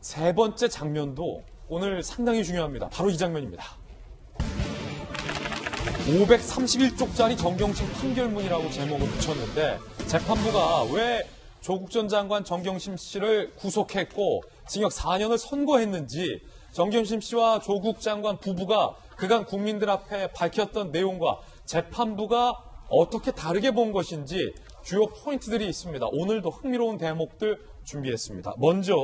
세 번째 장면도 오늘 상당히 중요합니다. 바로 이 장면입니다. 531쪽짜리 정경심 판결문이라고 제목을 붙였는데 재판부가 왜 조국 전 장관 정경심 씨를 구속했고 징역 4년을 선고했는지 정경심 씨와 조국 장관 부부가 그간 국민들 앞에 밝혔던 내용과 재판부가 어떻게 다르게 본 것인지 주요 포인트들이 있습니다. 오늘도 흥미로운 대목들 준비했습니다. 먼저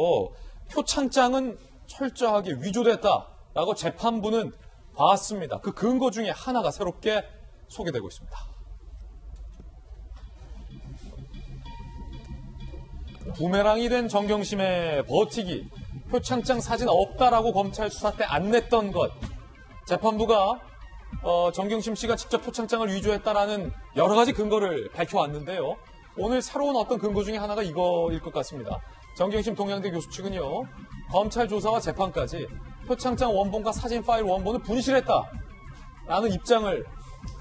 표창장은 철저하게 위조됐다라고 재판부는 봤습니다. 그 근거 중에 하나가 새롭게 소개되고 있습니다. 부메랑이 된 정경심의 버티기, 표창장 사진 없다라고 검찰 수사 때 안 냈던 것, 재판부가 정경심 씨가 직접 표창장을 위조했다라는 여러 가지 근거를 밝혀왔는데요. 오늘 새로운 어떤 근거 중에 하나가 이거일 것 같습니다. 정경심 동양대 교수 측은요, 검찰 조사와 재판까지 표창장 원본과 사진 파일 원본을 분실했다라는 입장을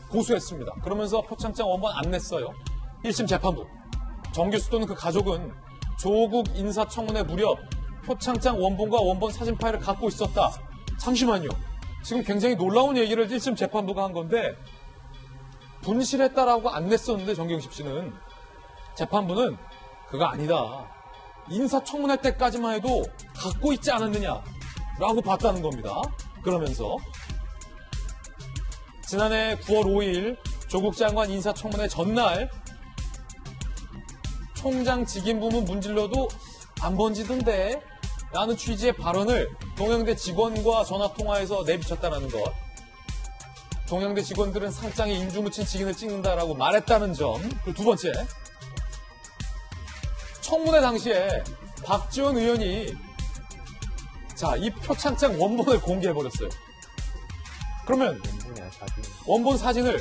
고수했습니다. 그러면서 표창장 원본 안 냈어요. 1심 재판부. 정 교수 또는 그 가족은 조국 인사청문회 무렵 표창장 원본과 원본 사진 파일을 갖고 있었다. 잠시만요. 지금 굉장히 놀라운 얘기를 1심 재판부가 한 건데 분실했다라고 안 냈었는데 정경심 씨는 재판부는 그거 아니다. 인사청문회 때까지만 해도 갖고 있지 않았느냐라고 봤다는 겁니다. 그러면서 지난해 9월 5일 조국 장관 인사청문회 전날 총장 직인부문 문질러도 안 번지던데 라는 취지의 발언을 동양대 직원과 전화통화에서 내비쳤다는 것. 동양대 직원들은 상장에 인주 묻힌 직인을 찍는다라고 말했다는 점. 그리고 두 번째, 청문회 당시에 박지원 의원이 이 표창장 원본을 공개해버렸어요. 그러면 원본 사진을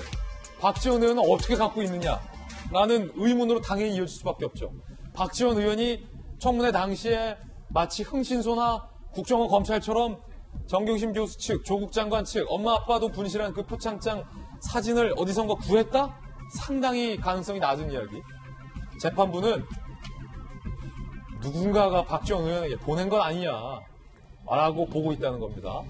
박지원 의원은 어떻게 갖고 있느냐라는 의문으로 당연히 이어질 수밖에 없죠. 박지원 의원이 청문회 당시에 마치 흥신소나 국정원 검찰처럼 정경심 교수 측, 조국 장관 측, 엄마 아빠도 분실한 그 표창장 사진을 어디선가 구했다? 상당히 가능성이 낮은 이야기. 재판부는 누군가가 박지원 의원에게 보낸 건 아니냐 라고 보고 있다는 겁니다.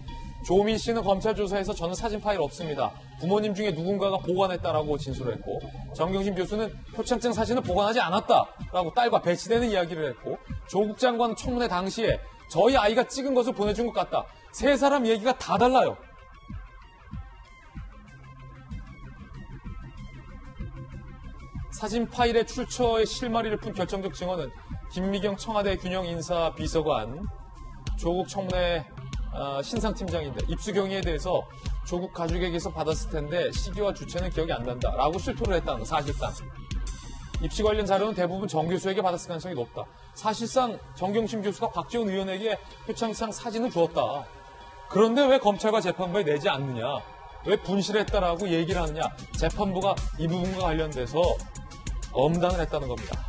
조민 씨는 검찰 조사에서 저는 사진 파일 없습니다. 부모님 중에 누군가가 보관했다라고 진술을 했고, 정경심 교수는 표창장 사진을 보관하지 않았다라고 딸과 배치되는 이야기를 했고, 조국 장관 청문회 당시에 저희 아이가 찍은 것을 보내준 것 같다. 세 사람 얘기가 다 달라요. 사진 파일의 출처의 실마리를 푼 결정적 증언은 김미경 청와대 균형인사 비서관, 조국 청문회 신상팀장인데 입수 경위에 대해서 조국 가족에게서 받았을 텐데 시기와 주체는 기억이 안 난다라고 실토를 했다는 거. 사실상 입시 관련 자료는 대부분 정 교수에게 받았을 가능성이 높다. 사실상 정경심 교수가 박지원 의원에게 표창장 사진을 주었다. 그런데 왜 검찰과 재판부에 내지 않느냐, 왜 분실했다라고 얘기를 하느냐. 재판부가 이 부분과 관련돼서 엄단을 했다는 겁니다.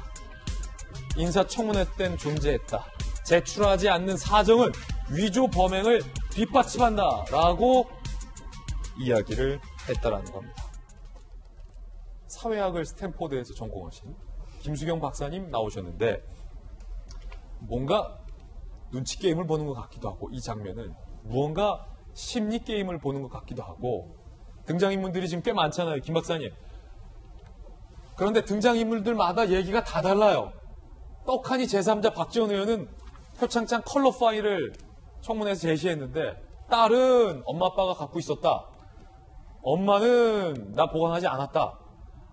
인사청문회 땐 존재했다. 제출하지 않는 사정은 위조 범행을 뒷받침한다라고 이야기를 했다라는 겁니다. 사회학을 스탠포드에서 전공하신 김수경 박사님 나오셨는데 뭔가 눈치 게임을 보는 것 같기도 하고, 이 장면은 무언가 심리 게임을 보는 것 같기도 하고, 등장인물들이 지금 꽤 많잖아요, 김 박사님. 그런데 등장인물들마다 얘기가 다 달라요. 떡하니 제3자 박지원 의원은 표창장 컬러 파일을 청문회에서 제시했는데 딸은 엄마 아빠가 갖고 있었다. 엄마는 나 보관하지 않았다.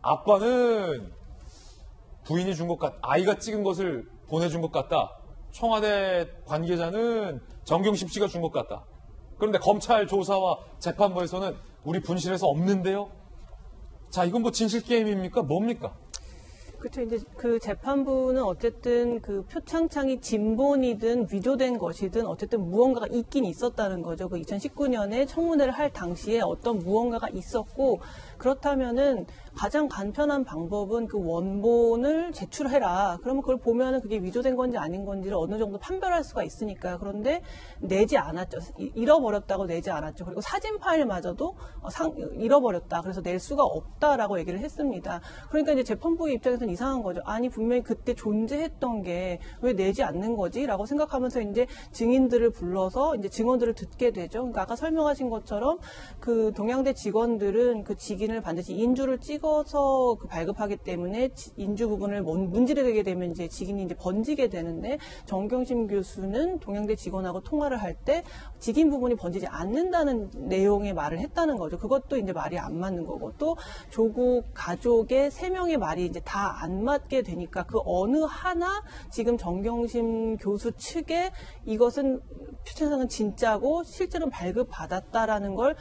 아빠는 부인이 준 것 같다. 아이가 찍은 것을 보내준 것 같다. 청와대 관계자는 정경심 씨가 준 것 같다. 그런데 검찰 조사와 재판부에서는 우리 분실해서 없는데요. 자, 이건 뭐 진실 게임입니까? 뭡니까? 그렇죠. 이제 그 재판부는 어쨌든 그 표창장이 진본이든 위조된 것이든 어쨌든 무언가가 있긴 있었다는 거죠. 그 2019년에 청문회를 할 당시에 어떤 무언가가 있었고, 그렇다면은 가장 간편한 방법은 그 원본을 제출해라. 그러면 그걸 보면은 그게 위조된 건지 아닌 건지를 어느 정도 판별할 수가 있으니까. 그런데 내지 않았죠. 잃어버렸다고 내지 않았죠. 그리고 사진 파일마저도 잃어버렸다. 그래서 낼 수가 없다라고 얘기를 했습니다. 그러니까 이제 재판부의 입장에서는 이상한 거죠. 아니 분명히 그때 존재했던 게 왜 내지 않는 거지?라고 생각하면서 이제 증인들을 불러서 이제 증언들을 듣게 되죠. 그러니까 아까 설명하신 것처럼 그 동양대 직원들은 그 직인을 반드시 인주를 찍어서 그 발급하기 때문에 인주 부분을 문지르게 되면 이제 직인이 이제 번지게 되는데 정경심 교수는 동양대 직원하고 통화를 할 때 직인 부분이 번지지 않는다는 내용의 말을 했다는 거죠. 그것도 이제 말이 안 맞는 거고 또 조국 가족의 3명의 말이 이제 다 안 맞게 되니까 그 어느 하나 지금 정경심 교수 측에 이것은 표창장은 진짜고 실제로 발급받았다라는 걸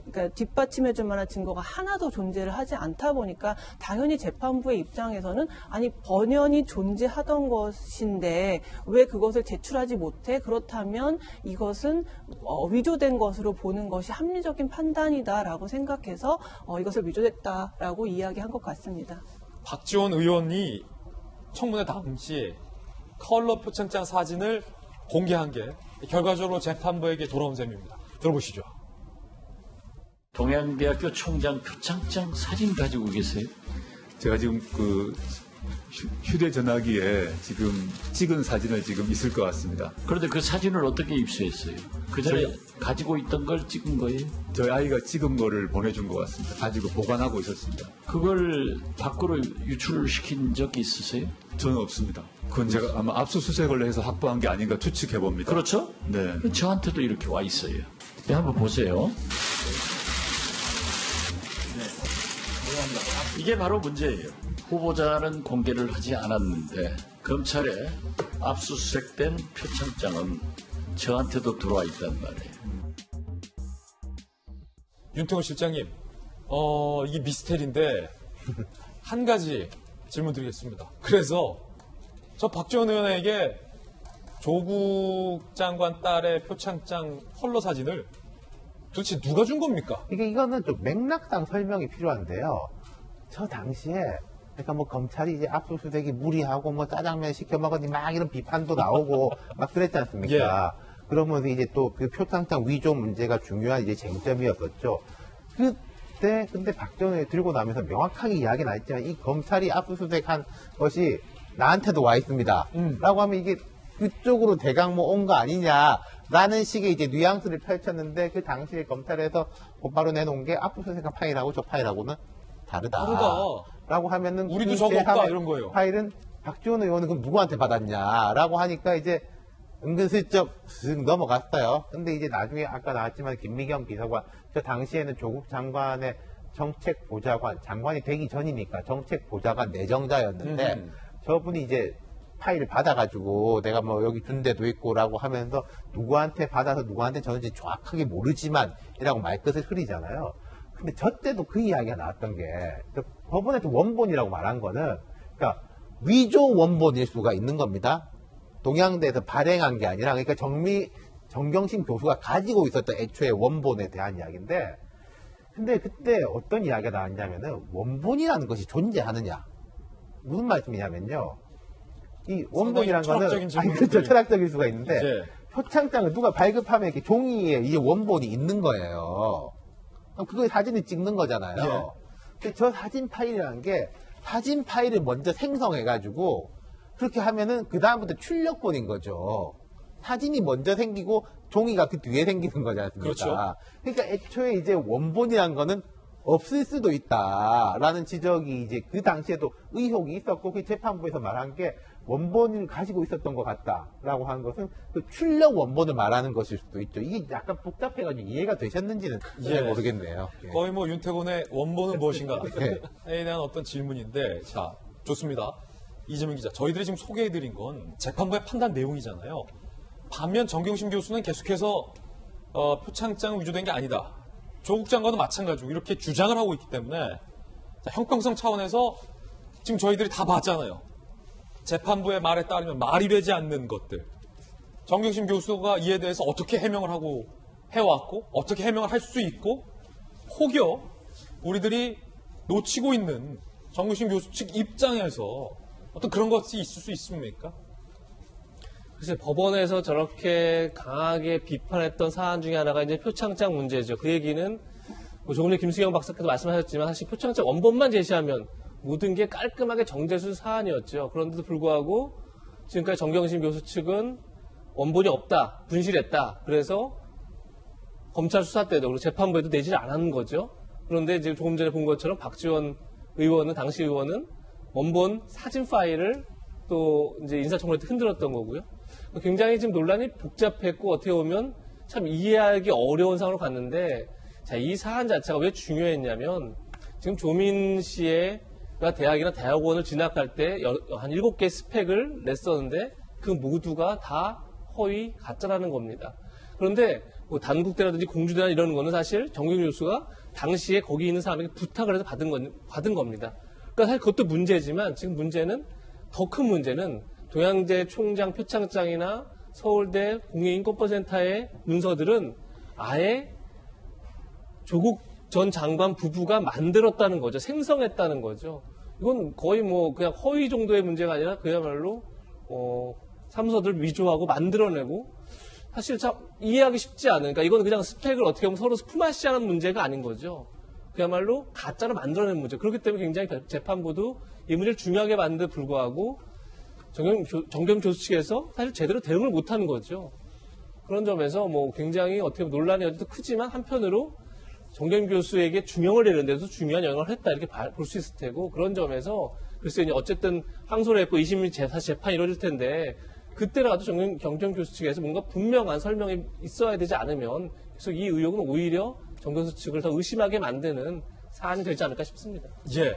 그러니까 뒷받침해줄 만한 증거가 하나도 존재를 하지 않다 보니까 당연히 재판부의 입장에서는 아니 번연이 존재하던 것인데 왜 그것을 제출하지 못해? 그렇다면 이것은 위조된 것으로 보는 것이 합리적인 판단이다라고 생각해서 이것을 위조됐다라고 이야기한 것 같습니다. 박지원 의원이 청문회 당시에 컬러 표창장 사진을 공개한 게 결과적으로 재판부에게 돌아온 셈입니다. 들어보시죠. 동양대학교 총장 표창장 사진 가지고 계세요? 제가 지금 그 휴대전화기에 지금 찍은 사진을 지금 있을 것 같습니다. 그런데 그 사진을 어떻게 입수했어요? 그 전에 가지고 있던 걸 찍은 거예요? 저희 아이가 찍은 거를 보내준 것 같습니다. 가지고 보관하고 있었습니다. 그걸 밖으로 유출시킨 적이 있으세요? 저는 없습니다. 그건 제가 아마 압수수색을 해서 확보한 게 아닌가 추측해 봅니다. 그렇죠? 네. 저한테도 이렇게 와 있어요. 네, 한번 보세요. 이게 바로 문제예요. 후보자는 공개를 하지 않았는데 검찰에 압수수색된 표창장은 저한테도 들어와 있단 말이에요. 윤태곤 실장님, 이게 미스테리인데 한 가지 질문 드리겠습니다. 그래서 저 박지원 의원에게 조국 장관 딸의 표창장 컬러 사진을 도대체 누가 준 겁니까? 이거는 좀 맥락상 설명이 필요한데요. 저 당시에 그러니까 뭐 검찰이 이제 압수수색이 무리하고 뭐 짜장면 시켜 먹었니 막 이런 비판도 나오고 막 그랬지 않습니까? 그러면서 이제 또 그 표창장 위조 문제가 중요한 이제 쟁점이었었죠. 그때 근데 박지원 의원이 들고 나면서 명확하게 이야기는 안 했지만 이 검찰이 압수수색한 것이 나한테도 와 있습니다. 라고 하면 이게 그쪽으로 대강 뭐 온 거 아니냐라는 식의 이제 뉘앙스를 펼쳤는데 그 당시에 검찰에서 곧바로 내놓은 게 압수수색한 파일하고 저 파일하고는 다르다. 라고 하면은 우리도 저거 없다 이런 거예요. 파일은 박지원 의원은 그럼 누구한테 받았냐라고 하니까 이제 은근슬쩍 슥 넘어갔어요. 근데 이제 나중에 아까 나왔지만 김미경 비서관 저 당시에는 조국 장관의 정책 보좌관 장관이 되기 전이니까 정책 보좌관 내정자였는데 저분이 이제 파일을 받아가지고 내가 뭐 여기 준 데도 있고라고 하면서 누구한테 받아서 누구한테 줬는지 정확하게 모르지만 이라고 말끝을 흐리잖아요. 근데 저 때도 그 이야기가 나왔던 게 법원에서 원본이라고 말한 거는 그러니까 위조 원본일 수가 있는 겁니다. 동양대에서 발행한 게 아니라 그러니까 정경심 교수가 가지고 있었던 애초에 원본에 대한 이야기인데 근데 그때 어떤 이야기가 나왔냐면은 원본이라는 것이 존재하느냐 무슨 말씀이냐면요. 이 원본이라는 거는 그렇죠 철학적일 수가 있는데 표창장을 누가 발급하면 이렇게 종이에 이제 원본이 있는 거예요. 그거 사진을 찍는 거잖아요. 근데 저 사진 파일이라는 게 사진 파일을 먼저 생성해가지고 그렇게 하면은 그 다음부터 출력본인 거죠. 사진이 먼저 생기고 종이가 그 뒤에 생기는 거지 않습니까? 그렇죠. 그러니까 애초에 이제 원본이라는 거는 없을 수도 있다라는 지적이 이제 그 당시에도 의혹이 있었고 그 재판부에서 말한 게 원본을 가지고 있었던 것 같다라고 하는 것은 그 출력 원본을 말하는 것일 수도 있죠. 이게 약간 복잡해가지고 이해가 되셨는지는 잘 모르겠네요. 거의 뭐 윤태곤의 원본은 무엇인가에 대한 어떤 질문인데 자 좋습니다. 이재명 기자 저희들이 지금 소개해드린 건 재판부의 판단 내용이잖아요. 반면 정경심 교수는 계속해서 표창장 위조된 게 아니다. 조국 장관도 마찬가지고 이렇게 주장을 하고 있기 때문에 자, 형평성 차원에서 지금 저희들이 다 봤잖아요. 재판부의 말에 따르면 말이 되지 않는 것들. 정경심 교수가 이에 대해서 어떻게 해명을 하고 해왔고 어떻게 해명을 할 수 있고 혹여 우리들이 놓치고 있는 정경심 교수 측 입장에서 어떤 그런 것이 있을 수 있습니까? 글쎄, 법원에서 저렇게 강하게 비판했던 사안 중에 하나가 이제 표창장 문제죠. 그 얘기는 뭐 조금 전에 김수경 박사께서 말씀하셨지만 사실 표창장 원본만 제시하면 모든 게 깔끔하게 정제수 사안이었죠. 그런데도 불구하고 지금까지 정경심 교수 측은 원본이 없다, 분실했다. 그래서 검찰 수사 때도 그리고 재판부에도 내지를 않은 거죠. 그런데 이제 조금 전에 본 것처럼 박지원 의원은 당시 의원은 원본 사진 파일을 또 이제 인사청문회 때 흔들었던 거고요. 굉장히 지금 논란이 복잡했고 어떻게 보면 참 이해하기 어려운 상황으로 갔는데 자, 이 사안 자체가 왜 중요했냐면 지금 조민 씨가 대학이나 대학원을 진학할 때 한 7개 스펙을 냈었는데 그 모두가 다 허위 가짜라는 겁니다. 그런데 뭐 단국대라든지 공주대나 이런 거는 사실 정경심 교수가 당시에 거기 있는 사람에게 부탁을 해서 받은 겁니다. 그러니까 사실 그것도 문제지만 지금 문제는 더 큰 문제는 동양대 총장 표창장이나 서울대 공익인권센터의 문서들은 아예 조국 전 장관 부부가 만들었다는 거죠. 생성했다는 거죠. 이건 거의 뭐 그냥 허위 정도의 문제가 아니라 그야말로 사무소들 위조하고 만들어내고 사실 참 이해하기 쉽지 않으니까 이건 그냥 스펙을 어떻게 보면 서로 스푸마시하는 문제가 아닌 거죠. 그야말로 가짜로 만들어낸 문제. 그렇기 때문에 굉장히 재판부도 이 문제를 중요하게 봤는데 불구하고 정경 교수 측에서 사실 제대로 대응을 못하는 거죠. 그런 점에서 뭐 굉장히 어떻게 보면 논란이 어디도 크지만 한편으로 정경 교수에게 중형을 내는 데도 중요한 영향을 했다 이렇게 볼 수 있을 테고 그런 점에서 글쎄 이제 어쨌든 항소를 했고 2심이 다시 재판이 이루어질 텐데 그때라도 정경 교수 측에서 뭔가 분명한 설명이 있어야 되지 않으면 계속 이 의혹은 오히려 정 교수 측을 더 의심하게 만드는 사안이 되지 않을까 싶습니다. 예.